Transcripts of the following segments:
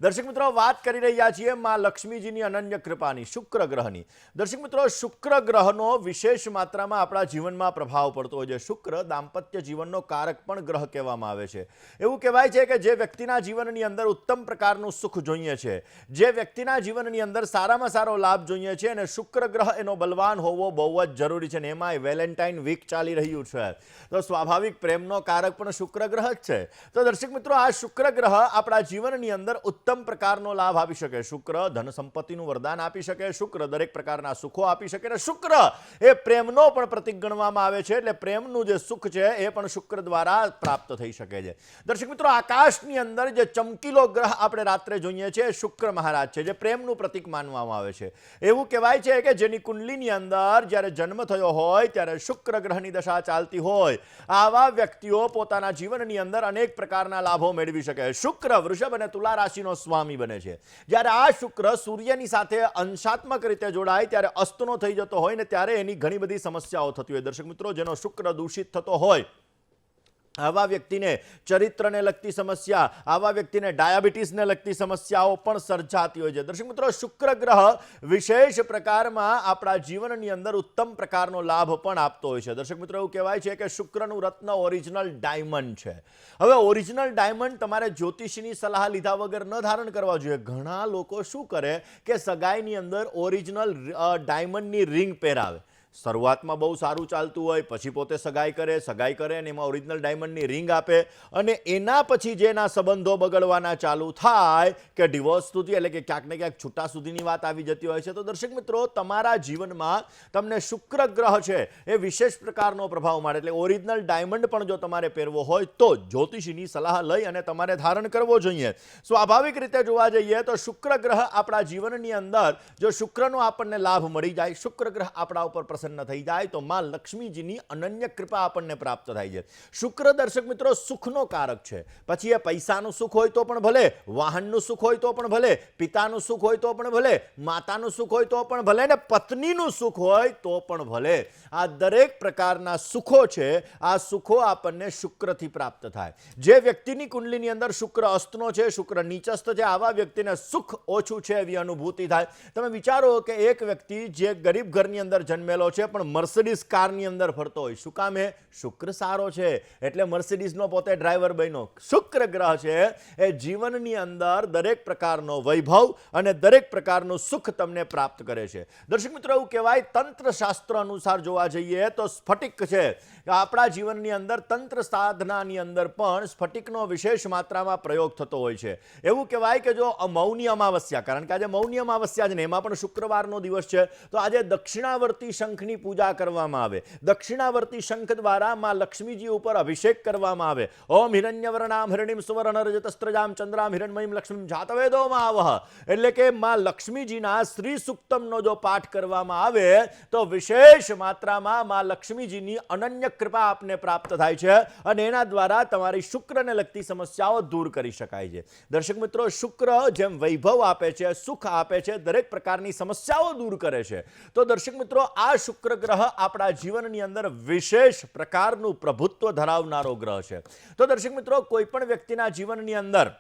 દર્શક મિત્રો, વાત કરી રહ્યા છીએ માં લક્ષ્મીજીની અનન્ય કૃપાની, શુક્ર ગ્રહની. દર્શક મિત્રો, શુક્ર ગ્રહનો વિશેષ માત્રામાં આપણા જીવનમાં પ્રભાવ પડતો હોય છે. શુક્ર દાંપત્ય જીવનનો કારક પણ ગ્રહ કહેવામાં આવે છે. એવું કહેવાય છે કે જે વ્યક્તિના જીવનની અંદર ઉત્તમ પ્રકારનું સુખ જોઈએ છે, જે વ્યક્તિના જીવનની અંદર સારામાં સારો લાભ જોઈએ છે, અને શુક્ર ગ્રહ એનો બલવાન હોવો બહુ જ જરૂરી છે. અને એમાંય વેલેન્ટાઇન વીક ચાલી રહ્યું છે, તો સ્વાભાવિક પ્રેમનો કારક પણ શુક્ર ગ્રહ જ છે. તો દર્શક મિત્રો, આ શુક્ર ગ્રહ આપણા જીવનની અંદર ઉત્તમ પ્રકારનો લાભ આપી શકે. શુક્ર ધન સંપત્તિનું વરદાન આપી શકે. શુક્ર દરેક પ્રકારના સુખો આપી શકે. અને શુક્ર એ પ્રેમનો પણ પ્રતીક ગણવામાં આવે છે. એટલે પ્રેમનું જે સુખ છે એ પણ શુક્ર દ્વારા પ્રાપ્ત થઈ શકે છે. દર્શક મિત્રો, આકાશની અંદર જે ચમકીલો ગ્રહ આપણે રાત્રે જોઈએ છીએ, શુક્ર મહારાજ છે, જે પ્રેમનું પ્રતીક માનવામાં આવે છે. એવું કહેવાય છે કે જેની કુંડલીની અંદર જ્યારે જન્મ થયો હોય ત્યારે શુક્ર ગ્રહની દશા ચાલતી હોય, આવા વ્યક્તિઓ પોતાના જીવનની અંદર અનેક પ્રકારના લાભો મેળવી શકે. શુક્ર વૃષભ અને તુલા રાશિનો સ્વામી બને છે. જ્યારે આ શુક્ર સૂર્યની સાથે અંશાત્મક રીતે જોડાય ત્યારે અસ્તનો થઈ જતો હોય ને ત્યારે એની ઘણી બધી સમસ્યાઓ થતી હોય. દર્શક મિત્રો, જેનો શુક્ર દૂષિત થતો હોય, આવા વ્યક્તિને ચરિત્રને લગતી સમસ્યા, આવા વ્યક્તિને ડાયાબિટીસને લગતી સમસ્યાઓ પણ સર્જાતી હોય છે. દર્શક મિત્રો, શુક્ર ગ્રહ વિશેષ પ્રકારમાં આપણા જીવનની અંદર ઉત્તમ પ્રકારનો લાભ પણ આપતો હોય છે. દર્શક મિત્રો, એવું કહેવાય છે કે શુક્રનું રત્ન ઓરિજિનલ ડાયમંડ છે. હવે ઓરિજિનલ ડાયમંડ તમારે જ્યોતિષીની સલાહ લીધા વગર ન ધારણ કરવા જોઈએ. ઘણા લોકો શું કરે કે સગાઈની અંદર ઓરિજિનલ ડાયમંડની રિંગ પહેરાવે. શરૂઆતમાં બહુ સારું ચાલતું હોય, પછી પોતે સગાઈ કરે અને એમાં ઓરિજિનલ ડાયમંડની રિંગ આપે, અને એના પછી જેના સંબંધો બગડવાના ચાલુ થાય કે ડિવોર્સ સુધી, એટલે કે ક્યાંક ને ક્યાંક છૂટા સુધીની વાત આવી જતી હોય છે. તો દર્શક મિત્રો, તમારા જીવનમાં તમને શુક્ર ગ્રહ છે એ વિશેષ પ્રકારનો પ્રભાવ મારે. એટલે ઓરિજિનલ ડાયમંડ પણ જો તમારે પહેરવો હોય તો જ્યોતિષીની સલાહ લઈ અને તમારે ધારણ કરવો જોઈએ. સ્વાભાવિક રીતે જોવા જઈએ તો શુક્ર ગ્રહ આપણા જીવનની અંદર જો શુક્રનો આપણને લાભ મળી જાય, શુક્ર ગ્રહ આપણા ઉપર થઈ જાય તો માં લક્ષ્મીજીની અનન્ય કૃપા આપણને પ્રાપ્ત થાય છે. શુક્ર દર્શક મિત્રો સુખનો કારક છે. પછી એ પૈસાનું સુખ હોય તો પણ ભલે, વાહનનું સુખ હોય તો પણ ભલે, પિતાનું સુખ હોય તો પણ ભલે, માતાનું સુખ હોય તો પણ ભલે, ને પત્નીનું સુખ હોય તો પણ ભલે. આ દરેક પ્રકારના સુખો છે, આ સુખો આપણને શુક્રથી પ્રાપ્ત થાય. જે વ્યક્તિની કુંડલીની અંદર શુક્ર અસ્તનો છે, શુક્ર નીચસ્થ છે, આવા વ્યક્તિને સુખ ઓછું છે એવી અનુભૂતિ થાય. તમે વિચારો કે એક વ્યક્તિ જે ગરીબ ઘરની અંદર જન્મેલો છે પણ મર્સિડીઝ કારની અંદર ફરતો હોય, શું કામ? એ શુક્ર સારો છે એટલે મર્સિડીઝનો પોતે ડ્રાઈવર બન્યો. શુક્ર ગ્રહ છે એ જીવનની અંદર દરેક પ્રકારનો વૈભવ અને દરેક પ્રકારનું સુખ તમને પ્રાપ્ત કરે છે. દર્શક મિત્રો, એવું કહેવાય તંત્ર શાસ્ત્ર અનુસાર જોવા જઈએ તો સ્ફટિક છે, આપણા જીવનની અંદર તંત્ર સાધનાની અંદર પણ સ્ફટિકનો વિશેષ માત્રામાં પ્રયોગ થતો હોય છે. એવું કહેવાય કે જો મૌની અમાવસ્યા, કારણ કે આજે મૌની અમાવસ્યા છે ને એમાં પણ શુક્રવારનો દિવસ છે, તો આજે દક્ષિણાવર્તી શંખની પૂજા કરવામાં આવે. દક્ષિણાવર્તી શંખ દ્વારા માં લક્ષ્મીજી ઉપર અભિષેક કરવામાં આવે. ઓમ હિરણ્યવર્ણામ હિરણ્યમ સુવર્ણ રજતસ્ત્રજામ ચંદ્રામ હિરણમયીમ લક્ષ્મીમ જાતવેદો આવહ. એટલે કે માં લક્ષ્મીજીના શ્રી સુક્તમનો જો પાઠ કરવામાં આવે તો વિશેષ માત્રામાં માં લક્ષ્મીજીની અનન્ય કૃપા આપને પ્રાપ્ત થાય છે, અને એના દ્વારા તમારી શુક્રને લગતી સમસ્યાઓ દૂર કરી શકાય છે. દર્શક મિત્રો, શુક્ર જેમ વૈભવ આપે છે, સુખ આપે છે, દરેક પ્રકારની સમસ્યાઓ દૂર કરે છે. તો દર્શક મિત્રો, આ શુક્ર ગ્રહ આપણા જીવનની અંદર વિશેષ પ્રકારનું પ્રભુત્વ ધરાવનારો ગ્રહ છે. તો દર્શક મિત્રો, કોઈ પણ વ્યક્તિના જીવનની અંદર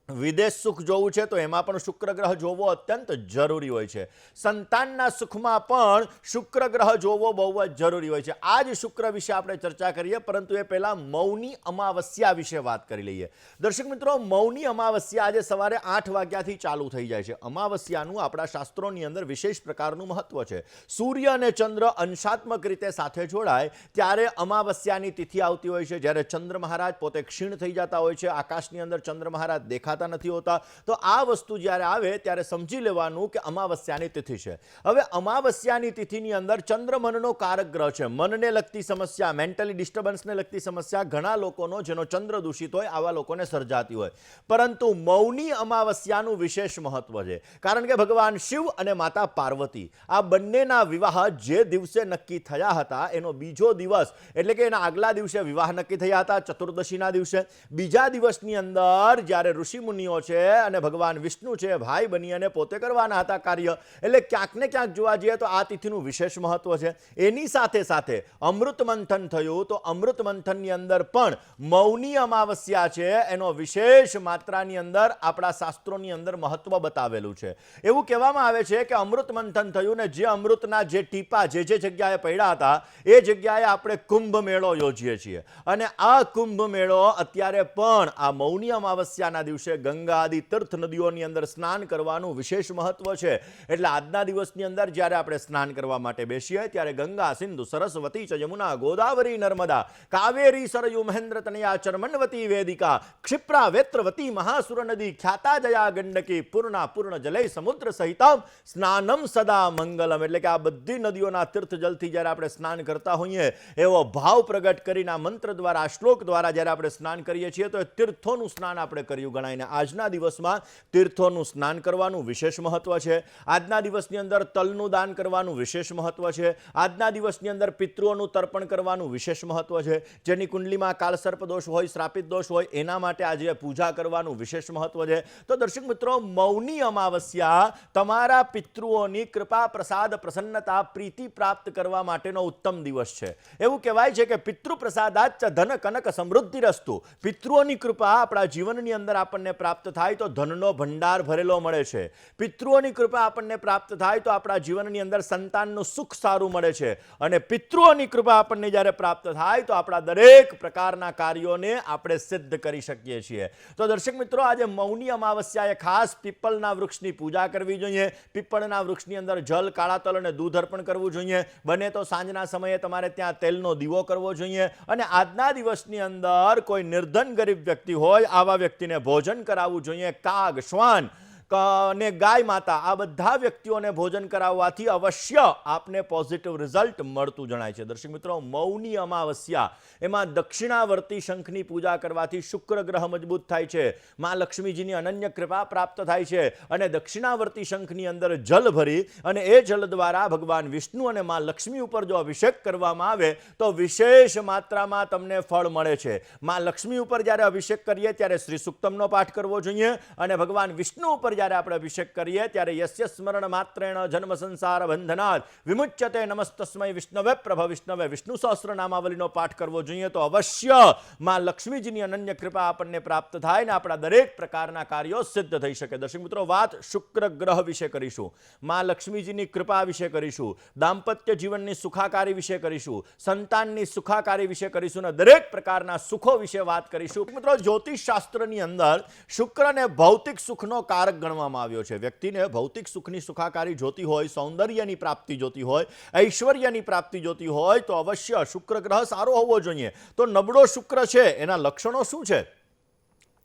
વિદેશ સુખ જોવું છે તો એમાં પણ શુક્ર ગ્રહ જોવો અત્યંત જરૂરી હોય છે. સંતાનના સુખમાં પણ શુક્ર ગ્રહ જોવો બહુ જ જરૂરી હોય છે. આ જ શુક્ર વિશે આપણે ચર્ચા કરીએ, પરંતુ એ પહેલા મૌની અમાવસ્યા વિશે વાત કરી લઈએ. દર્શક મિત્રો, મૌની અમાવસ્યા આજે સવારે 8 વાગ્યાથી ચાલુ થઈ જાય છે. અમાવસ્યાનું આપણા શાસ્ત્રોની અંદર વિશેષ પ્રકારનું મહત્વ છે. સૂર્ય અને ચંદ્ર અંશાત્મક રીતે સાથે જોડાય ત્યારે અમાવસ્યાની તિથિ આવતી હોય છે. જ્યારે ચંદ્ર મહારાજ પોતે ક્ષીણ થઈ જતા હોય છે, આકાશની અંદર ચંદ્ર મહારાજ દેખાતા નથી હોતા, તો આ વસ્તુ જ્યારે આવે ત્યારે સમજી લેવાનું કે અમાવસ્યાની તિથિ છે. હવે અમાવસ્યાની તિથિની અંદર ચંદ્ર મનનો કારક ગ્રહ છે. મનને લગતી સમસ્યા, મેન્ટલી ડિસ્ટર્બન્સને લગતી સમસ્યા ઘણા લોકોનો જેનો ચંદ્ર દૂષિત હોય આવા લોકોને સર્જાતી હોય. પરંતુ મૌની અમાવસ્યાનું વિશેષ મહત્વ છે, કારણ કે ભગવાન શિવ અને માતા પાર્વતી આ બંનેના વિવાહ જે દિવસે નક્કી થયા હતા એનો બીજો દિવસ, એટલે કે એના આગલા દિવસે વિવાહ નક્કી થયા હતા, ચતુર્દશીના દિવસે. બીજા દિવસની અંદર જ્યારે ઋષિ મુનિઓ છે અને ભગવાન વિષ્ણુ છે ભાઈ બની અને પોતે કરવાના હતા કાર્ય. એટલે ક્યાંક ને ક્યાંક જોવા જઈએ તો આ તિથિનું વિશેષ મહત્વ છે. એની સાથે સાથે અમૃત મંથન થયું તો અમૃત મંથનની અંદર પણ મૌની અમાવસ્યા છે એનો વિશેષ માત્રાની અંદર આપણા શાસ્ત્રોની અંદર મહત્વ બતાવેલું છે. એવું કહેવામાં આવે છે કે અમૃત મંથન થયું ને જે અમૃતના જે ટીપા જે જગ્યાએ પડ્યા હતા એ જગ્યાએ આપણે કુંભ મેળો યોજીએ છીએ અને આ કુંભ મેળો અત્યારે પણ આ મૌની અમાવસ્યાના દિવસે ગંગા આદિ તીર્થ નદીઓની અંદર સ્નાન કરવાનું વિશેષ મહત્વ છે. એટલે આજના દિવસની અંદર જ્યારે આપણે સ્નાન કરવા માટે બેસીએ ત્યારે ગંગા સિંધુ સરસ્વતી ચ યમુના ગોદાવરી નર્મદા કાવેરી સરયુ મહેન્દ્ર તનયા ચર્મન્વતી વેદિકા ક્ષિપ્રા વેત્રવતી મહાસુર નદી ખ્યાતા જયા ગંડકી પૂર્ણા પૂર્ણ જલય સમુદ્ર સહિતમ સ્નાનમ સદા મંગલમ. એટલે કે આ બધી નદીઓના તીર્થ જલથી જ્યારે આપણે સ્નાન કરતા હોઈએ એવો ભાવ પ્રગટ કરીને આ મંત્ર દ્વારા શ્લોક દ્વારા જ્યારે આપણે સ્નાન કરીએ છીએ તો તીર્થોનું સ્નાન આપણે કર્યું ગણાય. ને આજના દિવસમાં તીર્થોનું સ્નાન કરવાનું વિશેષ મહત્વ છે. આજના દિવસની અંદર તલનું દાન કરવાનું વિશેષ મહત્વ છે. આજના દિવસની અંદર પિતૃઓનું તર્પણ કરવાનું વિશેષ મહત્વ છે. જેની કુંડલીમાં કાળસર્પ દોષ હોય શ્રાપિત દોષ હોય એના માટે આજે પૂજા કરવાનું વિશેષ મહત્વ છે. તો દર્શક મિત્રો મૌની અમાવસ્યા તમારા પિતૃઓની કૃપા પ્રસાદ પ્રસન્નતા પ્રીતિ પ્રાપ્ત કરવા માટેનો ઉત્તમ દિવસ છે. એવું કહેવાય છે કે પિતૃ પ્રસાદાચ ધન કનક સમૃદ્ધિ રસ્તુ. પિતૃઓની કૃપા આપણા જીવનની અંદર આપણને પ્રાપ્ત થાય તો ધનનો ભંડાર ભરેલો મળે છે. પિતૃઓની કૃપા આપણને પ્રાપ્ત થાય તો આપણા જીવનની અંદર સંતાનનું સુખ સારું મળે છે. અને પિતૃઓની કૃપા આપણને જ્યારે પ્રાપ્ત થાય તો આપણા દરેક પ્રકારના કાર્યોને આપણે સિદ્ધ કરી શકીએ છીએ. તો દર્શક મિત્રો આજે મૌની અમાવસ્યાએ ખાસ પીપળના વૃક્ષની પૂજા કરવી જોઈએ. પીપળના વૃક્ષની અંદર જલ કાળા તલ અને દૂધ અર્પણ કરવું જોઈએ. બને તો સાંજના સમયે તમારે ત્યાં તેલનો દીવો કરવો જોઈએ. અને આજના દિવસની અંદર કોઈ નિર્ધન ગરીબ વ્યક્તિ હોય આવા વ્યક્તિને ભોજન કરાવવું જોઈએ. કાગ શ્વાન અને ગાય માતા આ બધા વ્યક્તિઓને ભોજન કરાવવાથી અવશ્ય આપને પોઝિટિવ રિઝલ્ટ મળતું જણાય છે. દર્શક મિત્રો મૌની અમાવસ્યા એમાં દક્ષિણાવર્તી શંખની પૂજા કરવાથી શુક્ર ગ્રહ મજબૂત થાય છે. માં લક્ષ્મીજીની અનન્ય કૃપા પ્રાપ્ત થાય છે. અને દક્ષિણાવર્તી શંખની અંદર જલ ભરી અને એ જલ દ્વારા ભગવાન વિષ્ણુ અને માં લક્ષ્મી ઉપર જો અભિષેક કરવામાં આવે તો વિશેષ માત્રામાં તમને ફળ મળે છે. માં લક્ષ્મી ઉપર જ્યારે અભિષેક કરીએ ત્યારે શ્રી સુક્તમનો પાઠ કરવો જોઈએ. અને ભગવાન વિષ્ણુ ઉપર જ્યારે આપણે અભિષેક કરીએ ત્યારે યસ્ય સ્મરણ માત્રેણ જન્મ સંસાર બંધનાદ વિમુચ્યતે નમસ્તસ્મૈ વિષ્ણવે પ્રભ વિષ્ણવે વિષ્ણુ સહસ્ર નામાવલીનો પાઠ કરવો જોઈએ. તો અવશ્ય માં લક્ષ્મીજીની અનન્ય કૃપા આપણને પ્રાપ્ત થાય ને આપણા દરેક પ્રકારના કાર્યો સિદ્ધ થઈ શકે. દર્શક મિત્રો વાત શુક્ર ગ્રહ વિશે કરીશું, માં લક્ષ્મીજીની કૃપા વિશે કરીશું, દાંપત્ય જીવનની સુખાકારી વિશે કરીશું, સંતાનની સુખાકારી વિશે કરીશું અને દરેક પ્રકારના સુખો વિશે વાત કરીશું. મિત્રો જ્યોતિષ શાસ્ત્રની અંદર શુક્રને ભૌતિક સુખનો કારક ગણવામાં આવ્યો છે. વ્યક્તિને ભૌતિક સુખની સુખાકારી જોતી હોય, સૌંદર્યની પ્રાપ્તિ જોતી હોય, ઐશ્વર્યની પ્રાપ્તિ જોતી હોય તો અવશ્ય શુક્ર ગ્રહ સારો હોવો જોઈએ. તો નબળો શુક્ર છે એના લક્ષણો શું છે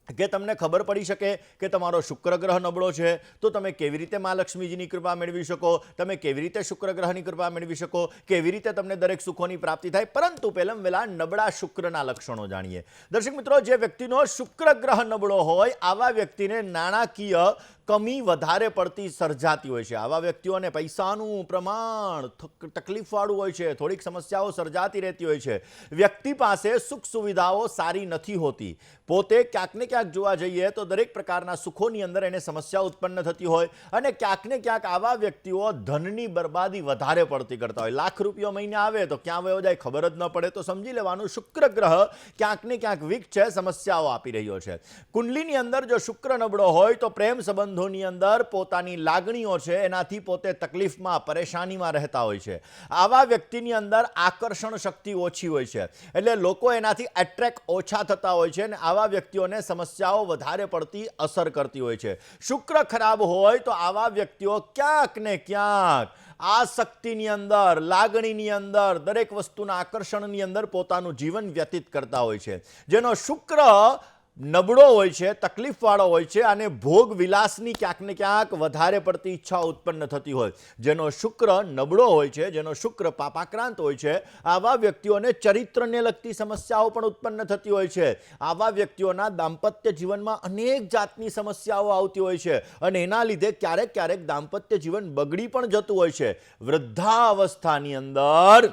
કે તમને ખબર પડી શકે કે તમારો શુક્ર ગ્રહ નબળો છે તો તમે કેવી રીતે માં લક્ષ્મીજીની કૃપા મેળવી શકો, તમે કેવી રીતે શુક્ર ગ્રહની કૃપા મેળવી શકો, કેવી રીતે તમને દરેક સુખોની પ્રાપ્તિ થાય. પરંતુ પહેલાં વહેલા નબળા શુક્રના લક્ષણો જાણીએ. દર્શક મિત્રો જે વ્યક્તિનો શુક્ર ગ્રહ નબળો હોય આવા વ્યક્તિને નાણાકીય કમી વધારે પડતી સર્જાતી હોય છે. આવા વ્યક્તિઓને પૈસાનું પ્રમાણ તકલીફવાળું હોય છે, થોડીક સમસ્યાઓ સર્જાતી રહેતી હોય છે. વ્યક્તિ પાસે સુખ સુવિધાઓ સારી નથી હોતી. પોતે ક્યાંક ને ક્યાંક જોવા જઈએ તો દરેક પ્રકારના સુખોની અંદર એને સમસ્યા ઉત્પન્ન થતી હોય અને ક્યાંક ને ક્યાંક આવા વ્યક્તિઓ ધનની બરબાદી વધારે પડતી કરતા હોય. લાખ રૂપિયા મહિને આવે તો ક્યાં વયો જાય ખબર જ ન પડે. તો સમજી લેવાનું શુક્ર ગ્રહ ક્યાંક ને ક્યાંક વીક છે, સમસ્યાઓ આપી રહ્યો છે. કુંડલીની અંદર જો શુક્ર નબળો હોય તો પ્રેમ સંબંધોની અંદર પોતાની લાગણીઓ છે એનાથી પોતે તકલીફમાં પરેશાનીમાં રહેતા હોય છે. આવા વ્યક્તિની અંદર આકર્ષણ શક્તિ ઓછી હોય છે એટલે લોકો એનાથી એટ્રેક્ટ ઓછા થતા હોય છે અને આવા વ્યક્તિઓને સમસ્યાઓ વધારે પડતી અસર કરતી હોય છે. શુક્ર ખરાબ હોય તો આવા વ્યક્તિઓ ક્યાંક ને ક્યાંક આસક્તિની અંદર, લાગણીની અંદર, દરેક વસ્તુના આકર્ષણની અંદર પોતાનું જીવન વ્યતીત કરતા હોય છે. જેનો શુક્ર નબળો હોય છે, તકલીફવાળો હોય છે અને ભોગ વિલાસની ક્યાંક ને ક્યાંક વધારે પડતી ઈચ્છા ઉત્પન્ન થતી હોય. જેનો શુક્ર નબળો હોય છે, જેનો શુક્ર પાપાક્રાંત હોય છે, આવા વ્યક્તિઓને ચરિત્રને લગતી સમસ્યાઓ પણ ઉત્પન્ન થતી હોય છે. આવા વ્યક્તિઓના દાંપત્ય જીવનમાં અનેક જાતની સમસ્યાઓ આવતી હોય છે અને એના લીધે ક્યારેક ક્યારેક દાંપત્ય જીવન બગડી પણ જતું હોય છે. વૃદ્ધાવસ્થાની અંદર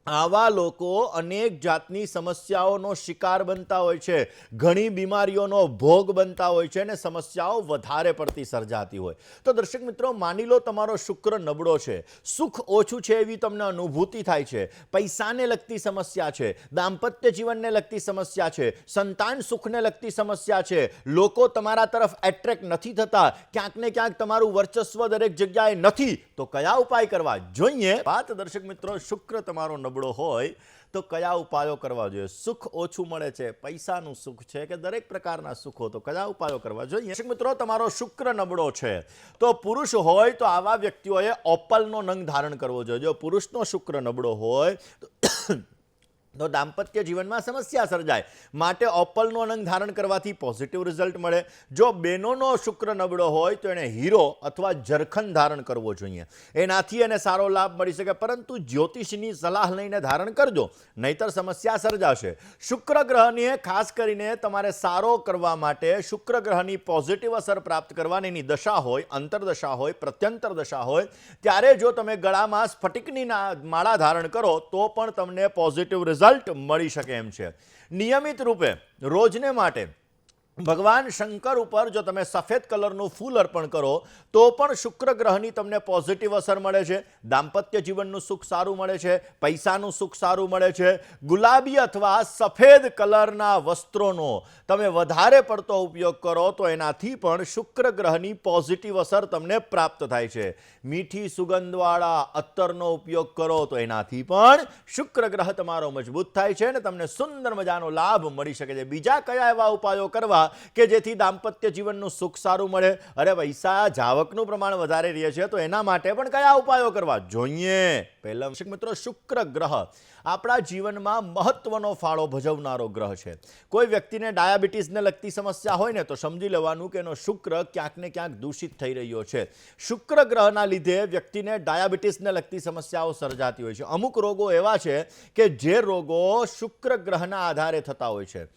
આવા લોકો અનેક જાતની સમસ્યાઓનો શિકાર બનતા હોય છે, ઘણી બીમારીઓનો ભોગ બનતા હોય છે અને સમસ્યાઓ વધારે પડતી સર્જાતી હોય. તો દર્શક મિત્રો, માની લો તમારો શુક્ર નબળો છે, સુખ ઓછું છે એવી તમને અનુભૂતિ થાય છે, પૈસાને લગતી સમસ્યા છે, દાંપત્ય જીવનને લગતી સમસ્યા છે, સંતાન સુખને લગતી સમસ્યા છે, લોકો તમારા તરફ એટ્રેક્ટ નથી થતા, ક્યાંક ને ક્યાંક તમારું વર્ચસ્વ દરેક જગ્યાએ નથી, તો કયા ઉપાય કરવા જોઈએ? વાત દર્શક મિત્રો, શુક્ર તમારો નબળો હોય તો કયા ઉપાયો કરવા જોઈએ? સુખ ઓછું મળે છે, પૈસાનું સુખ છે કે દરેક પ્રકારના સુખો, તો કયા ઉપાયો કરવા જોઈએ? દર્શક મિત્રો, તમારો શુક્ર નબળો છે તો પુરુષ હોય તો આવા વ્યક્તિઓએ ઓપલનો નંગ ધારણ કરવો જોઈએ. જો પુરુષનો શુક્ર નબળો હોય તો દાંપત્ય જીવનમાં સમસ્યા સર્જાય, માટે ઓપલનો નંગ ધારણ કરવાથી પોઝિટિવ રિઝલ્ટ મળે. જો બહેનોનો શુક્ર નબળો હોય તો એણે હીરો અથવા જરખન ધારણ કરવો જોઈએ, એનાથી એને સારો લાભ મળી શકે. પરંતુ જ્યોતિષની સલાહ લઈને ધારણ કરજો, નહીતર સમસ્યા સર્જાશે. શુક્ર ગ્રહને ખાસ કરીને તમારે સારો કરવા માટે, શુક્ર ગ્રહની પોઝિટિવ અસર પ્રાપ્ત કરવાની એની દશા હોય, અંતરદશા હોય, પ્રત્યંતર દશા હોય, ત્યારે જો તમે ગળામાં સ્ફટિકની માળા ધારણ કરો તો પણ તમને પોઝિટિવ રિઝલ્ટ મળી શકે એમ છે. નિયમિત રૂપે રોજને માટે ભગવાન શંકર ઉપર જો તમે સફેદ કલરનું ફૂલ અર્પણ કરો તો પણ શુક્ર ગ્રહની તમને પોઝિટિવ અસર મળે છે, દાંપત્ય જીવનનું સુખ સારું મળે છે, પૈસાનું સુખ સારું મળે છે. ગુલાબી અથવા સફેદ કલરના વસ્ત્રોનો તમે વધારે પડતો ઉપયોગ કરો તો એનાથી પણ શુક્ર ગ્રહની પોઝિટિવ અસર તમને પ્રાપ્ત થાય છે. મીઠી સુગંધવાળા અત્તરનો ઉપયોગ કરો તો એનાથી પણ શુક્ર ગ્રહ તમારો મજબૂત થાય છે અને તમને સુંદર મજાનો લાભ મળી શકે છે. બીજા કયા એવા ઉપાયો કરવા કે જેથી દાંપત્ય જીવનનું સુખ સારું મળે? અરે પૈસા જાવકનું પ્રમાણ વધારે રહે છે તો એના માટે પણ કયા ઉપાયો કરવા જોઈએ? પહેલા મિત્રો, શુક્ર ગ્રહ આપણા જીવનમાં મહત્વનો ફાળો ભજવનારો ગ્રહ છે. કોઈ વ્યક્તિને ડાયાબિટીસને લગતી સમસ્યા હોય ને તો સમજી લેવાનું કે એનો શુક્ર ક્યાંક ને ક્યાંક દૂષિત થઈ રહ્યો છે. શુક્ર ગ્રહના લીધે વ્યક્તિને ડાયાબિટીસને લગતી સમસ્યાઓ સર્જાતી હોય છે. અમુક રોગો એવા છે કે જે રોગો શુક્ર ગ્રહના આધારે થતા હોય છે.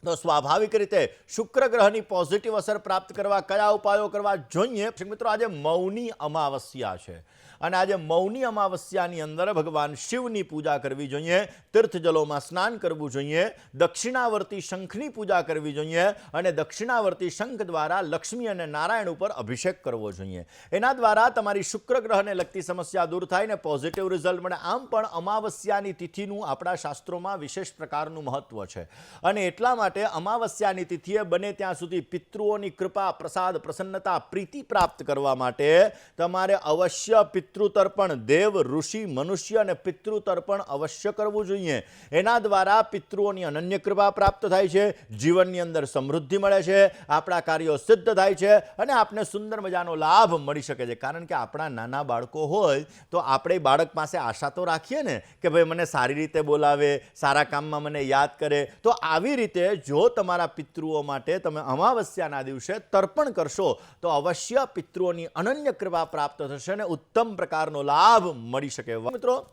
તો સ્વાભાવિક રીતે શુક્ર ગ્રહની પોઝિટિવ અસર પ્રાપ્ત કરવા કયા ઉપાયો કરવા જોઈએ? મિત્રો, આજે મૌની અમાવસ્યા છે અને આજે મૌની અમાવસ્યાની અંદર ભગવાન શિવની પૂજા કરવી જોઈએ, તીર્થ જલોમાં સ્નાન કરવું જોઈએ, દક્ષિણાવર્તી શંખની પૂજા કરવી જોઈએ અને દક્ષિણાવર્તી શંખ દ્વારા લક્ષ્મી અને નારાયણ ઉપર અભિષેક કરવો જોઈએ. એના દ્વારા તમારી શુક્ર ગ્રહને લગતી સમસ્યા દૂર થાય ને પોઝિટિવ રિઝલ્ટ મળે. આમ પણ અમાવસ્યાની તિથિનું આપણા શાસ્ત્રોમાં વિશેષ પ્રકારનું મહત્વ છે અને એટલા માટે અમાવસ્યાની તિથિએ બને ત્યાં સુધી પિતૃઓની કૃપા, પ્રસાદ, પ્રસન્નતા, પ્રીતિ પ્રાપ્ત કરવા માટે તમારે અવશ્ય પિતૃતર્પણ, દેવ, ઋષિ, મનુષ્ય અને પિતૃતર્પણ અવશ્ય કરવું જોઈએ. એના દ્વારા પિતૃઓની અનન્ય કૃપા પ્રાપ્ત થાય છે, જીવનની અંદર સમૃદ્ધિ મળે છે, આપણા કાર્યો સિદ્ધ થાય છે અને આપને સુંદર મજાનો લાભ મળી શકે છે. કારણ કે આપણા નાના બાળકો હોય તો આપણે બાળક પાસે આશા તો રાખીએ ને કે ભાઈ મને સારી રીતે બોલાવે, સારા કામમાં મને યાદ કરે. તો આવી રીતે જો તમારા પિતૃઓ માટે તમે અમાવસ્યાના દિવસે તર્પણ કરશો તો અવશ્ય પિતૃઓની અનન્ય કૃપા પ્રાપ્ત થશે અને ઉત્તમ પ્રકારનો લાભ મળી શકે. મિત્રો,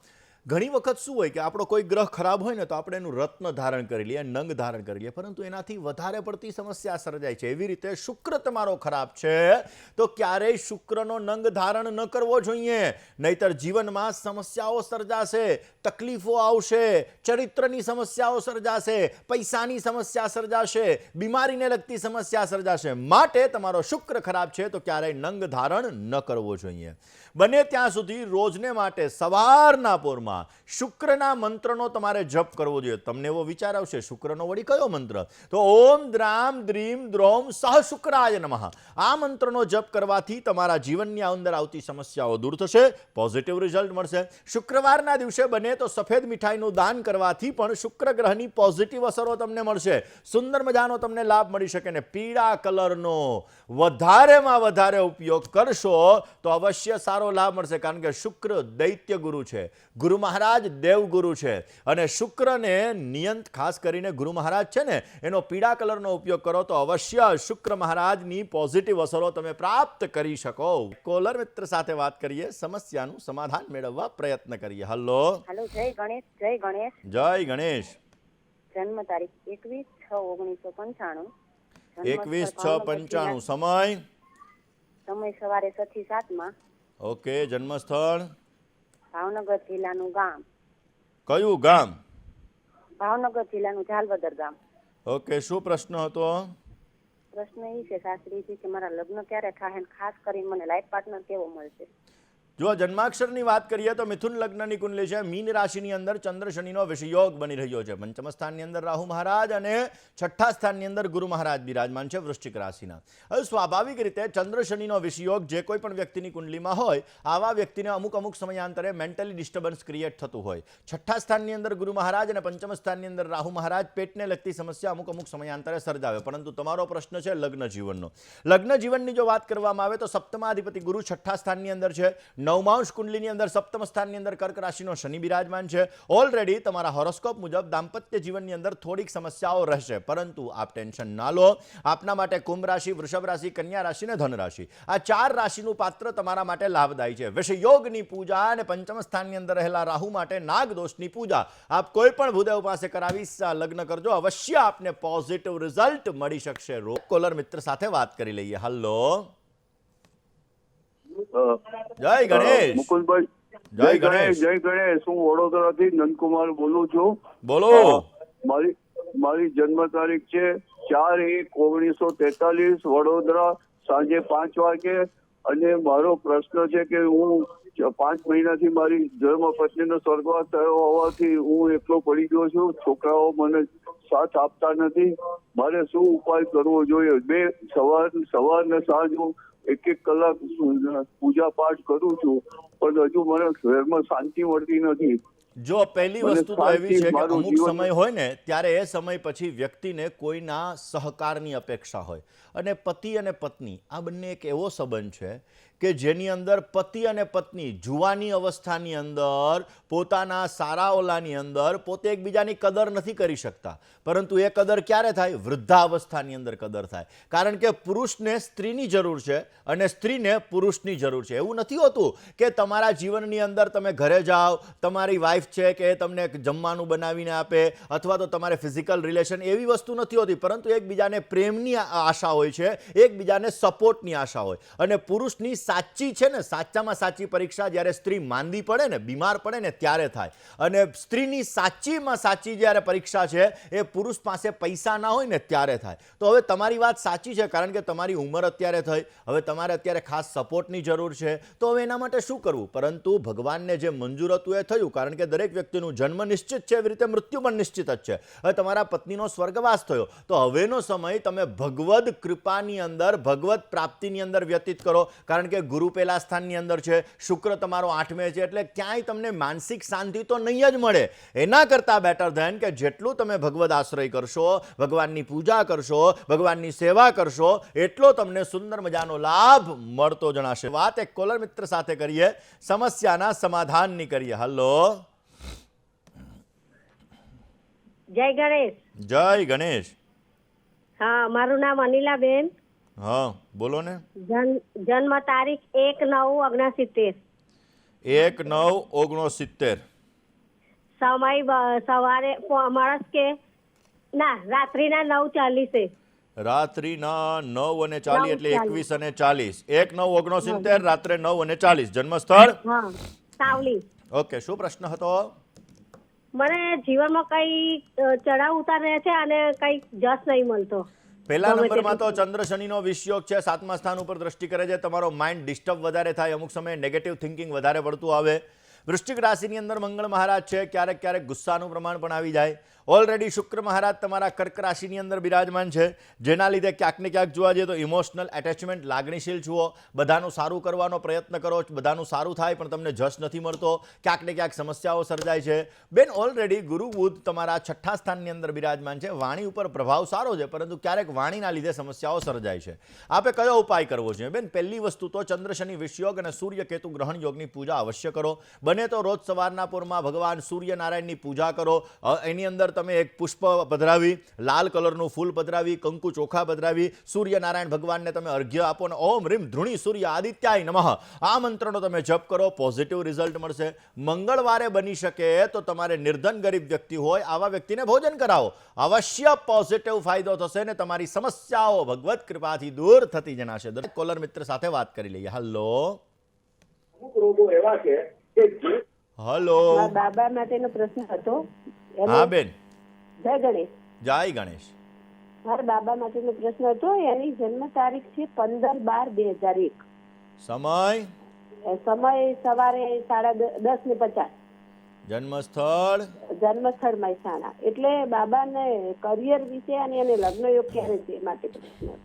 ઘણી વખત શું હોય કે આપણો કોઈ ગ્રહ ખરાબ હોય ને તો આપણે એનું રત્ન ધારણ કરી લઈએ, નંગ ધારણ કરી લઈએ, પરંતુ એનાથી વધારે પડતી સમસ્યા સર્જાય છે. એવી રીતે શુક્ર તમારો ખરાબ છે તો ક્યારેય શુક્રનો નંગ ધારણ ન કરવો જોઈએ, નહીતર જીવનમાં સમસ્યાઓ સર્જાશે, તકલીફો આવશે, ચરિત્રની સમસ્યાઓ સર્જાશે, પૈસાની સમસ્યા સર્જાશે, બીમારીને લગતી સમસ્યા સર્જાશે. માટે તમારો શુક્ર ખરાબ છે તો ક્યારેય નંગ ધારણ ન કરવો જોઈએ. બને ત્યાં સુધી રોજને માટે સવારના પોરમાં શુક્રના મંત્રનો તમારે જપ કરવો જોઈએ. તમને એવો વિચાર આવશે શુક્રનો વળી કયો મંત્ર? તો ઓમ દ્રામ દ્રીમ દ્રોમ સહ શુક્રાય નમઃ. આ મંત્રનો જપ કરવાથી તમારા જીવનની અંદર આવતી સમસ્યાઓ દૂર થશે, પોઝિટિવ રિઝલ્ટ મળશે. શુક્રવારના દિવસે બને તો સફેદ મીઠાઈનું દાન કરવાથી પણ શુક્ર ગ્રહની પોઝિટિવ અસરો તમને મળશે, સુંદર મજાનો તમને લાભ મળી શકે. ને પીળા કલરનો વધારેમાં વધારે ઉપયોગ કરશો તો અવશ્ય સારો લાભ મળશે. કારણ કે શુક્ર દૈત્ય ગુરુ છે, ગુરુ મહારાજ દેવગુરુ છે અને શુક્રને નિયંત ખાસ કરીને ગુરુ મહારાજ છે ને એનો પીળા કલરનો ઉપયોગ કરો તો અવશ્ય શુક્ર મહારાજની પોઝિટિવ અસરો તમે પ્રાપ્ત કરી શકો. કોલર મિત્ર સાથે વાત કરીએ, સમસ્યાનું સમાધાન મેળવવા પ્રયત્ન કરીએ. હલો. જય ગણેશ. જય ગણેશ. જય ગણેશ. જન્મ તારીખ 21/6/1995. 21/6/95. સમય સવારે 6 થી 7 માં. ઓકે. જન્મ સ્થળ ભાવનગર જિલ્લાનું ગામ કયું ગામ? ભાવનગર જિલ્લાનું ઝાલવદર ગામ. ઓકે, શું પ્રશ્ન હતો? પ્રશ્ન એ છે શાસ્ત્રીજી કે મારા લગ્ન ક્યારે થાય અને ખાસ કરીને મને લાઈફ પાર્ટનર કેવો મળશે? જો જન્માક્ષરની વાત કરીએ તો મિથુન લગ્નની કુંડલી છે. મીન રાશિની અંદર ચંદ્ર શનિનો વિષયોગ બની રહ્યો છે. પંચમ સ્થાનની અંદર રાહુ મહારાજ અને છઠ્ઠા સ્થાનની અંદર ગુરુ મહારાજ બિરાજમાન છે વૃશ્ચિક રાશિના. હવે સ્વાભાવિક રીતે ચંદ્ર શનિનો વિષયોગ જે કોઈ પણ વ્યક્તિની કુંડલીમાં હોય આવા વ્યક્તિને અમુક સમયાંતરે મેન્ટલી ડિસ્ટર્બન્સ ક્રિએટ થતું હોય. છઠ્ઠા સ્થાનની અંદર ગુરુ મહારાજ અને પંચમ સ્થાનની અંદર રાહુ મહારાજ પેટને લગતી સમસ્યા અમુક સમયાંતરે સર્જાવે. પરંતુ તમારો પ્રશ્ન છે લગ્ન જીવનનો. લગ્ન જીવનની જો વાત કરવામાં આવે તો સપ્તમાધિપતિ ગુરુ છઠ્ઠા સ્થાનની અંદર છે. નવમાંશ કુંડલીની અંદર સપ્તમ સ્થાનની અંદર કર્ક રાશિનો શનિ બિરાજમાન છે. ઓલરેડી તમારા હોરોસ્કોપ મુજબ દાંપત્ય જીવનની અંદર થોડીક સમસ્યાઓ રહેશે, પરંતુ આપ ટેન્શન ના લો. આપના માટે કુંભ રાશિ, વૃષભ રાશિ, કન્યા રાશિ અને ધન રાશિ આ 4 રાશિનું પાત્ર તમારા માટે લાભદાયી છે. વિષયોગની પૂજા અને પંચમ સ્થાનની અંદર રહેલા રાહુ માટે નાગ દોષની પૂજા આપ કોઈ પણ ભૂદેવ પાસે કરાવી લગ્ન કરજો, અવશ્ય આપને પોઝિટિવ રિઝલ્ટ મળી શકશે. કોલર મિત્ર સાથે વાત કરી લઈએ. હલો, જય ગણેશ. મુકુલભાઈ, જય ગણેશ. જય ગણેશ. હું વડોદરાથી નંદકુમાર બોલું છું. બોલો. મારી જન્મ તારીખ છે 4/1/1943 વડોદરા, સાંજે 5 વાગે. અને મારો પ્રશ્ન છે કે હું 5 મહિનાથી મારી ધર્મપત્નીનો સ્વર્ગવાસ થયો હોવાથી હું એકલો પડી ગયો છું. છોકરાઓ મને સાથ આપતા નથી. મારે શું ઉપાય કરવો જોઈએ? સવાર ને સાંજ હું 1 કલાક પૂજા પાઠ કરું છું, પણ હજુ મને ઘરમાં શાંતિ મળતી નથી. જો પહેલી વસ્તુ તો એવી છે કે અમુક સમય હોય ને ત્યારે એ સમય પછી વ્યક્તિને કોઈના સહકારની અપેક્ષા હોય. અને પતિ અને પત્ની આ બંને એક એવો સંબંધ છે કે જેની અંદર પતિ અને પત્ની જુવાની અવસ્થાની અંદર પોતાના સારા ઓલાની અંદર પોતે એકબીજાની કદર નથી કરી શકતા, પરંતુ એ કદર ક્યારે થાય? વૃદ્ધાવસ્થાની અંદર કદર થાય. કારણ કે પુરુષને સ્ત્રીની જરૂર છે અને સ્ત્રીને પુરુષની જરૂર છે. એવું નથી હોતું કે તમારા જીવનની અંદર તમે ઘરે જાઓ, તમારી વાઈફ છે કે તમને જમવાનું બનાવીને આપે અથવા તો તમારે ફિઝિકલ રિલેશન, એવી વસ્તુ નથી હોતી, પરંતુ એકબીજાને પ્રેમની આશા હોય છે, એકબીજાને સપોર્ટની આશા હોય. અને પુરુષની સાચી છે ને સાચામાં સાચી પરીક્ષા જ્યારે સ્ત્રી માંદી પડે ને, બીમાર પડે ને ત્યારે થાય. અને સ્ત્રીની સાચીમાં સાચી જ્યારે પરીક્ષા છે એ પુરુષ પાસે પૈસા ના હોય ને ત્યારે થાય. તો હવે તમારી વાત સાચી છે, કારણ કે તમારી ઉંમર અત્યારે થઈ, હવે તમારે અત્યારે ખાસ સપોર્ટની જરૂર છે. તો હવે એના માટે શું કરવું? પરંતુ ભગવાનને જે મંજૂર હતું એ થયું, કારણ કે દરેક વ્યક્તિનું જન્મ નિશ્ચિત છે, એવી રીતે મૃત્યુ પણ નિશ્ચિત જ છે. હવે તમારા પત્નીનો સ્વર્ગવાસ થયો તો હવેનો સમય તમે ભગવદ કૃપાની અંદર, ભગવત પ્રાપ્તિની અંદર વ્યતીત કરો. કારણ કે ગુરુ પહેલા સ્થાનની અંદર છે, શુક્ર તમારો 8મે છે, એટલે ક્યાંય તમને માનસિક શાંતિ તો નહીં જ મળે. એના કરતાં બેટર ધેન કે જેટલું તમે ભગવદ આશ્રય કરશો, ભગવાનની પૂજા કરશો, ભગવાનની સેવા કરશો, એટલો તમને સુંદર મજાનો લાભ મળતો જણાશે. વાત એક કોલર મિત્ર સાથે કરીએ, સમસ્યાના સમાધાનની કરીએ. હલો, જય ગણેશ. જય ગણેશ. હા, મારું નામ અનિલાબેન. હા, બોલો ને. જન્મ તારીખ 1/9/69. 1/9/69. સમય સવારે મળસ કે ના રાત્રિના 9:40. રાત્રિના 9:40 એટલે 21:40. 1/9/69 રાત્રે 9:40. જન્મ સ્થળ? હા, સાવલી. ઓકે, શું પ્રશ્ન હતો? મને જીવનમાં કઈ ચડાવ ઉતાર રહે છે અને કઈ જસ નહીં મળતો. પહેલા નંબરમાં તો ચંદ્ર શનિનો વિષયોગ છે, 7મા સ્થાન ઉપર દ્રષ્ટિ કરે છે. તમારો માઇન્ડ ડિસ્ટર્બ વધારે થાય, અમુક સમયે નેગેટિવ થિંકિંગ વધારે પડતું આવે. વૃશ્ચિક રાશિની અંદર મંગળ મહારાજ છે, ક્યારેક ગુસ્સાનું પ્રમાણ પણ આવી જાય. ઓલરેડી શુક્ર મહારાજ તમારા કર્ક રાશિની અંદર બિરાજમાન છે, જેના લીધે ક્યાંક ને ક્યાંક જોવા જઈએ તો ઇમોશનલ એટેચમેન્ટ, લાગણીશીલ જુઓ, બધાનું સારું કરવાનો પ્રયત્ન કરો, બધાનું સારું થાય પણ તમને જશ નથી મળતો, ક્યાંક ને ક્યાંક સમસ્યાઓ સર્જાય છે. બેન, ઓલરેડી ગુરુ બુધ તમારા છઠ્ઠા સ્થાનની અંદર બિરાજમાન છે. વાણી ઉપર પ્રભાવ સારો છે, પરંતુ ક્યારેક વાણીના લીધે સમસ્યાઓ સર્જાય છે. આપે કયો ઉપાય કરવો જોઈએ? બેન, પહેલી વસ્તુ તો ચંદ્ર શનિ વિષયોગ અને સૂર્ય કેતુ ગ્રહણ યોગની પૂજા અવશ્ય કરો. બને તો રોજ સવારના પોરમાં ભગવાન સૂર્યનારાયણની પૂજા કરો. એની અંદર તમે એક પુષ્પ પધરાવી, લાલ કલરનું ફૂલ પધરાવી, કંકુ ચોખા પધરાવી, સૂર્યનારાયણ ભગવાનને તમે અર્ઘ્ય આપો અને ઓમ રીમ ધૃણી સૂર્ય આદિત્યાય નમઃ આ મંત્રનો તમે જપ કરો. પોઝિટિવ રિઝલ્ટ મળશે. મંગળવારે બની શકે તો તમારે નિર્ધન ગરીબ વ્યક્તિ હોય આવા વ્યક્તિને ભોજન કરાવો, અવશ્ય પોઝિટિવ ફાયદો થશે ને તમારી સમસ્યાઓ ભગવત કૃપાથી દૂર થતી જણાશે. દરેક કોલર મિત્ર સાથે વાત કરી લઈએ. હલો, અમુક રોગો એવા છે કે જે હલો. મારા બાબા માટેનો પ્રશ્ન હતો. હા બેન, જય ગણેશ. જય ગણેશ. મારા બાબા માટેનો પ્રશ્ન હતો. એની જન્મ તારીખ છે 15/12/2001. સમય, સમય સવારે 10:50. જન્મ સ્થળ, જન્મ સ્થળ મહેસાણા. એટલે બાબાને કરિયર વિશે અને એને લગ્ન યોગ ક્યારે છે એ માટે પ્રશ્ન હતો.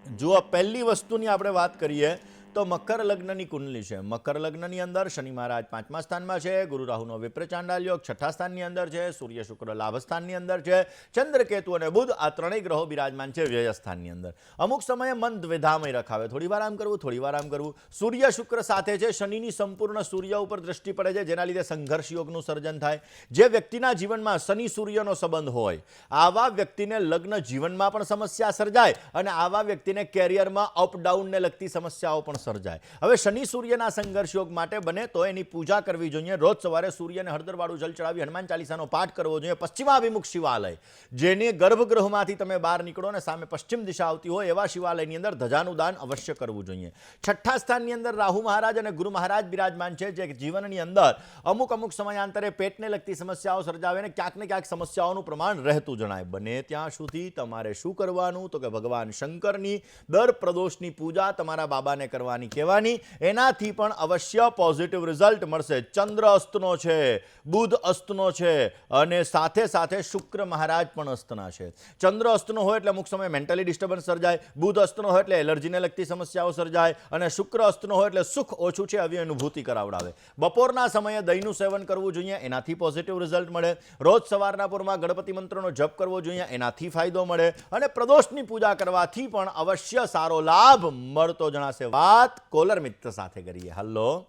જુઓ, પહેલી વસ્તુની આપણે વાત કરીએ તો મકર લગ્નની કુંડલી છે. મકર લગ્નની અંદર શનિ મહારાજ 5મા સ્થાનમાં છે, ગુરુ રાહુનો વિપ્ર ચાંડાલ યોગ 6ઠા સ્થાનની અંદર છે, સૂર્ય શુક્ર લાભ સ્થાનની અંદર છે, ચંદ્ર કેતુ અને બુધ આ ત્રણેય ગ્રહો બિરાજમાન છે વ્યય સ્થાનની અંદર. અમુક સમયે મન દ્વિધામય રખાવે, થોડી વાર આમ કરવું, થોડી વાર આમ કરવું. સૂર્ય શુક્ર સાથે છે, શનિની સંપૂર્ણ સૂર્ય ઉપર દ્રષ્ટિ પડે છે, જેના લીધે સંઘર્ષ યોગનું સર્જન થાય. જે વ્યક્તિના જીવનમાં શનિ સૂર્યનો સંબંધ હોય, આવા વ્યક્તિને લગ્ન જીવનમાં પણ સમસ્યા સર્જાય અને આવા વ્યક્તિને કેરિયરમાં અપડાઉનને લગતી સમસ્યાઓ પણ સર્જાય. હવે શનિ સૂર્યના સંઘર્ષ યોગ માટે બને તો એની પૂજા કરવી જોઈએ. રોજ સવારે સૂર્યને હળદરવાળું જલ ચડાવી હનુમાન ચાલીસાનો પાઠ કરવો જોઈએ. પશ્ચિમાભિમુખ શિવાલય, જેની ગર્ભગૃહમાંથી તમે બહાર નીકળો અને સામે પશ્ચિમ દિશા આવતી હોય એવા શિવાલયની અંદર ધજાનું દાન અવશ્ય કરવું જોઈએ. 6ઠા સ્થાનની અંદર રાહુ મહારાજ અને ગુરુ મહારાજ બિરાજમાન છે, જે જીવનની અંદર અમુક સમયાંતરે પેટને લગતી સમસ્યાઓ સર્જાવે ને ક્યાંક સમસ્યાઓનું પ્રમાણ રહેતું જણાય. બને ત્યાં સુધી તમારે શું કરવાનું તો કે ભગવાન શંકરની દર પ્રદોષની પૂજા તમારા બાબાને કરવાની કહેવાય. એનાથી પણ અવશ્ય પોઝિટિવ રિઝલ્ટ મળશે. ચંદ્ર અસ્તનો છે, બુધ અસ્તનો છે અને સાથે સાથે શુક્ર મહારાજ પણ અસ્તના છે. ચંદ્ર અસ્તનો હોય એટલે અમુક સમય મેન્ટલી ડિસ્ટર્બન્સ સર્જાય, બુધ અસ્તનો હોય એટલે એલર્જીને લગતી સમસ્યાઓ સર્જાય અને શુક્ર અસ્તનો હોય એટલે સુખ ઓછું છે આવી અનુભૂતિ કરાવડાવે. બપોરના સમયે દહીંનું સેવન કરવું જોઈએ, એનાથી પોઝિટિવ રિઝલ્ટ મળે. રોજ સવારના પૂરમાં ગણપતિ મંત્રનો જપ કરવો જોઈએ, એનાથી ફાયદો મળે અને પ્રદોષની પૂજા કરવાથી પણ અવશ્ય સારો લાભ મળતો જણાશે. વાત કોલર મિત્ર સાથે કરીએ. હલો.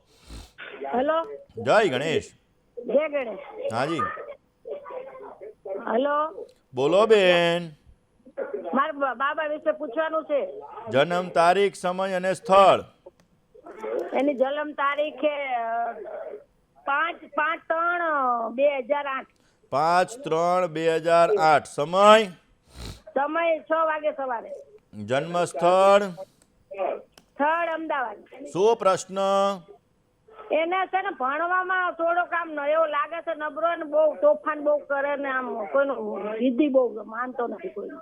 હેલો. જય ગણેશ. જય ગણેશ. હાજી, હેલો. બોલો બેન. મારા બાબા વિશે પૂછવાનું છે. જન્મ તારીખ, સમય અને સ્થળ. એની જન્મ તારીખ છે 5/3/2008. 5/3/2008. સમય, સમય 6 વાગે સવારે. જન્મ સ્થળ, સ્થળ અમદાવાદ. શું પ્રશ્ન? એને છે ને ભણવામાં થોડોક આમ એવો લાગે છે નબળો ને બહુ તોફાન બહુ કરે ને આમ કોઈનું સિદ્ધિ બહુ માનતો નથી કોઈનું.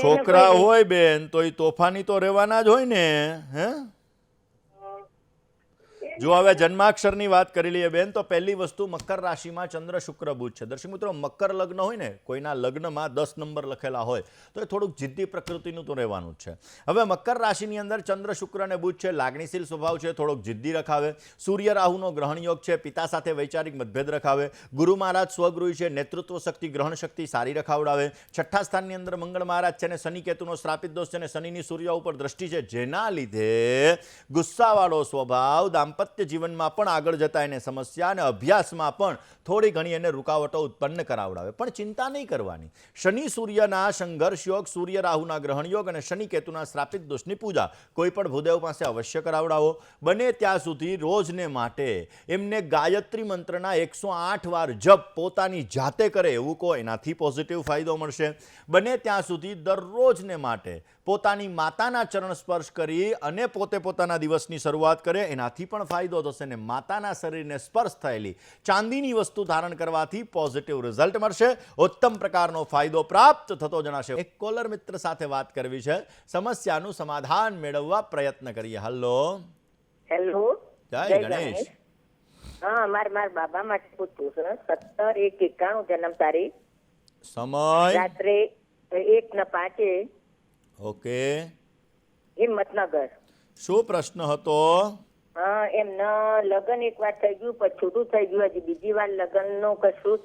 છોકરા હોય બેન તો એ તોફાની તો રહેવાના જ હોય ને. હે, જો હવે જન્માક્ષરની વાત કરી લઈએ બેન, તો પહેલી વસ્તુ મકર રાશિમાં ચંદ્ર શુક્ર બુધ છે. દર્શક મિત્રો, મકર લગ્ન હોય ને, કોઈના લગ્નમાં 10 નંબર લખેલા હોય તો એ થોડુંક જિદ્દી પ્રકૃતિનું તો રહેવાનું જ છે. હવે મકર રાશિની અંદર ચંદ્ર શુક્ર અને બુધ છે, લાગણીશીલ સ્વભાવ છે, થોડોક જિદ્દી રખાવે. સૂર્ય રાહુનો ગ્રહણ યોગ છે, પિતા સાથે વૈચારિક મતભેદ રખાવે. ગુરુ મહારાજ સ્વગૃહી છે, નેતૃત્વ શક્તિ ગ્રહણ શક્તિ સારી રખાવડાવે. 6ઠા સ્થાનની અંદર મંગળ મહારાજ છે અને શનિ કેતુનો શ્રાપિત દોષ છે અને શનિની સૂર્ય ઉપર દ્રષ્ટિ છે, જેના લીધે ગુસ્સાવાળો સ્વભાવ, દાંપત્ય જીવનમાં પણ આગળ જતા એને સમસ્યા અને અભ્યાસમાં પણ થોડી ઘણી એને રૂકાવટો ઉત્પન્ન કરાવડાવે. પણ ચિંતા નહીં કરવાની. શનિ સૂર્યના સંઘર્ષ યોગ, સૂર્ય રાહુના ગ્રહણ યોગ અને શનિ કેતુના શ્રાપિત દોષની પૂજા કોઈ પણ ભૂદેવ પાસે અવશ્ય કરાવડાવો. બને ત્યાં સુધી રોજને માટે એમને ગાયત્રી મંત્રના 108 વાર જપ પોતાની જાતે કરે એવું કહો, એનાથી પોઝિટિવ ફાયદો મળશે. બને ત્યાં સુધી દરરોજને માટે પોતાની માતાના ચરણ સ્પર્શ કરી અને પોતે પોતાના દિવસની શરૂઆત કરે, એનાથી પણ ફાયદો થશે. ને માતાના શરીરને સ્પર્શ થયેલી ચાંદીની વસ્તુ ધારણ કરવાથી પોઝિટિવ રિઝલ્ટ મળશે, ઉત્તમ પ્રકારનો ફાયદો પ્રાપ્ત થતો જણાશે. એક કોલર મિત્ર સાથે વાત કરવી છે, સમસ્યાનું સમાધાન મેળવવા પ્રયત્ન કરીએ. હલો. હેલો. જય ગણેશ. હા, મારા બાબા માટે પૂછવું છે. 17/1/91 જન્મ તારીખ, સમય, રાત્રે 1:05. ઓકે. હિંમતનગર. શું પ્રશ્ન હતો? હા, એમના લગ્ન એક વાર થઈ ગયું પછી છૂટું થઈ ગયું. હજી બીજી વાર લગ્નનું કશું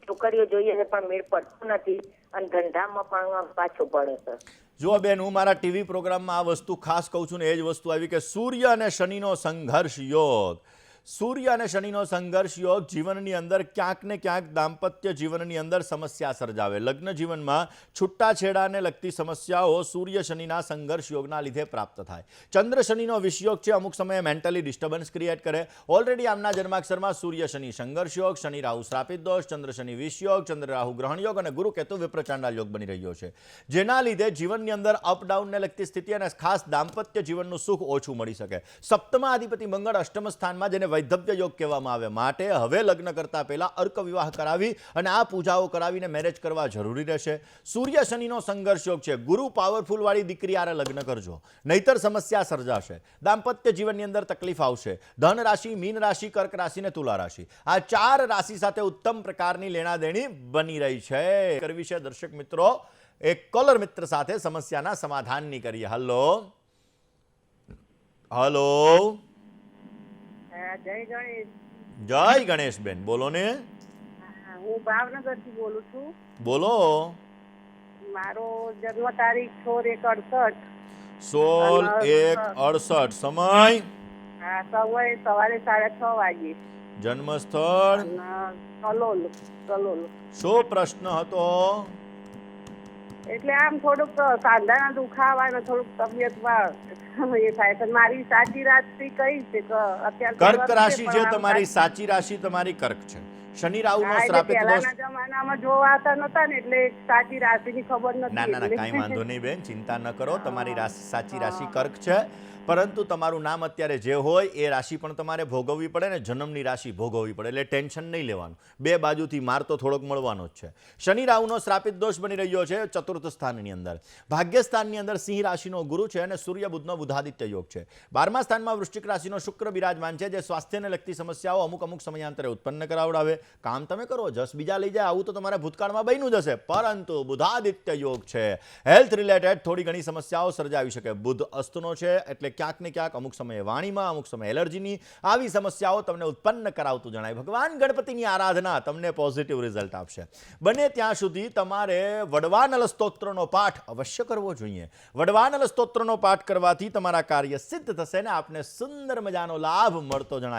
છોકરીઓ જોઈએ છે પણ મેળ પડતો નથી અને ધંધામાં પણ પાછું પડે છે. જુઓ બેન, હું મારા ટીવી પ્રોગ્રામમાં આ વસ્તુ ખાસ કહું છું ને એ જ વસ્તુ આવી કે સૂર્ય અને શનિનો સંઘર્ષ યોગ, સૂર્ય અને શનિનો સંઘર્ષ યોગ જીવનની અંદર ક્યાંક ને ક્યાંક દાંપત્ય જીવનની અંદર સમસ્યા સર્જાવે. લગ્ન જીવનમાં છૂટાછેડાને લગતી સમસ્યાઓ સૂર્ય શનિના સંઘર્ષ યોગના લીધે પ્રાપ્ત થાય. ચંદ્ર શનિનો વિષયોગ છે, અમુક સમયે મેન્ટલી ડિસ્ટર્બન્સ ક્રિએટ કરે. ઓલરેડી આમના જન્માક્ષરમાં સૂર્ય શનિ સંઘર્ષ યોગ, શનિ રાહુ શ્રાપિત દોષ, ચંદ્ર શનિ વિષયોગ, ચંદ્ર રાહુ ગ્રહણ યોગ અને ગુરુ કેતુ વિપ્રચાંડાલ યોગ બની રહ્યો છે, જેના લીધે જીવનની અંદર અપડાઉનને લગતી સ્થિતિ અને ખાસ દાંપત્ય જીવનનું સુખ ઓછું મળી શકે. સપ્તમાધિપતિ મંગળ અષ્ટમ સ્થાનમાં, જેને વૈધવ્ય યોગ કહેવામાં આવે. માટે હવે લગ્ન કરતા પહેલા અર્ક વિવાહ કરાવી અને આ પૂજાઓ કરાવીને મેરેજ કરવા જરૂરી રહેશે. સૂર્ય શનિનો સંઘર્ષ યોગ છે. ગુરુ પાવરફુલ વાળી દીકરી આરે લગ્ન કરજો, નહીતર સમસ્યા સર્જાશે. દાંપત્ય જીવનની અંદર તકલીફ આવશે. ધન રાશિ, મીન રાશિ, કર્ક રાશિ ને તુલા રાશિ, આ 4 રાશિ સાથે ઉત્તમ પ્રકારની લેણાદેણી બની રહી છે. કરવી છે દર્શક મિત્રો એક કોલર મિત્ર સાથે સમસ્યાના સમાધાનની કરીએ. હલો હલો, જય ગણેશ. જય ગણેશબેન, બોલો ને. હું ભાવનગર થી બોલું છું. બોલો. મારો જન્મ તારીખ 16/1/68. 16/1/68. સમય સમય સવારે 6:30 વાગે. જન્મ સ્થળ કલોલ. શું પ્રશ્ન હતો? એટલે આમ થોડુંક સાંધાના દુખાવા ને થોડુંક તબિયતમાં એ થાય છે. મારી સાચી રાશિ કઈ છે કે અત્યારે કર્ક રાશિ છે તમારી. સાચી રાશિ તમારી કર્ક છે. શનિ રાહુનો શ્રાપિત દોષ. પહેલાના જમાનામાં જોવાતા નતા ને એટલે સાચી રાશિની ખબર નથી. ના કાંઈ વાંધો નહીં બેન, ચિંતા ન કરો. તમારી રાશિ સાચી રાશિ કર્ક છે, પરંતુ તમારું નામ અત્યારે જે હોય એ રાશિ પણ તમારે ભોગવવી પડે ને જન્મની રાશિ ભોગવવી પડે. એટલે ટેન્શન નહીં લેવાનું. બે બાજુથી માર તો થોડોક મળવાનો જ છે. શનિ રાહુનો શ્રાપિત દોષ બની રહ્યો છે ચતુર્થ સ્થાનની અંદર. ભાગ્યસ્થાનની અંદર સિંહ રાશિનો ગુરુ છે અને સૂર્ય બુધનો બુધાદિત્ય યોગ છે. 12મા સ્થાનમાં વૃશ્ચિક રાશિનો શુક્ર બિરાજમાન છે, જે સ્વાસ્થ્યને લગતી સમસ્યાઓ અમુક સમયાંતરે ઉત્પન્ન કરાવડાવે. કામ તમે કરો, જસ બીજા લઈ જાય, આવું તો તમારા ભૂતકાળમાં બન્યું જ હશે. પરંતુ બુધાદિત્ય યોગ છે, હેલ્થ રિલેટેડ થોડી ઘણી સમસ્યાઓ સર્જાવી શકે. બુધ અસ્તનો છે એટલે ક્યાંક ને ક્યાંક અમુક સમયે વાણીમાં, અમુક સમયે એલર્જીની આવી સમસ્યાઓ તમને ઉત્પન્ન કરાવતું જણાય. ભગવાન ગણપતિની આરાધના તમને પોઝિટિવ રિઝલ્ટ આપશે. બને ત્યાં સુધી તમારે વડવાનલ સ્તોત્રનો પાઠ અવશ્ય કરવો જોઈએ. વડવાનલ સ્તોત્રનો પાઠ કરવાથી તમારા કાર્ય સિદ્ધ થશે ને આપને સુંદર મજાનો લાભ મળતો જણાય.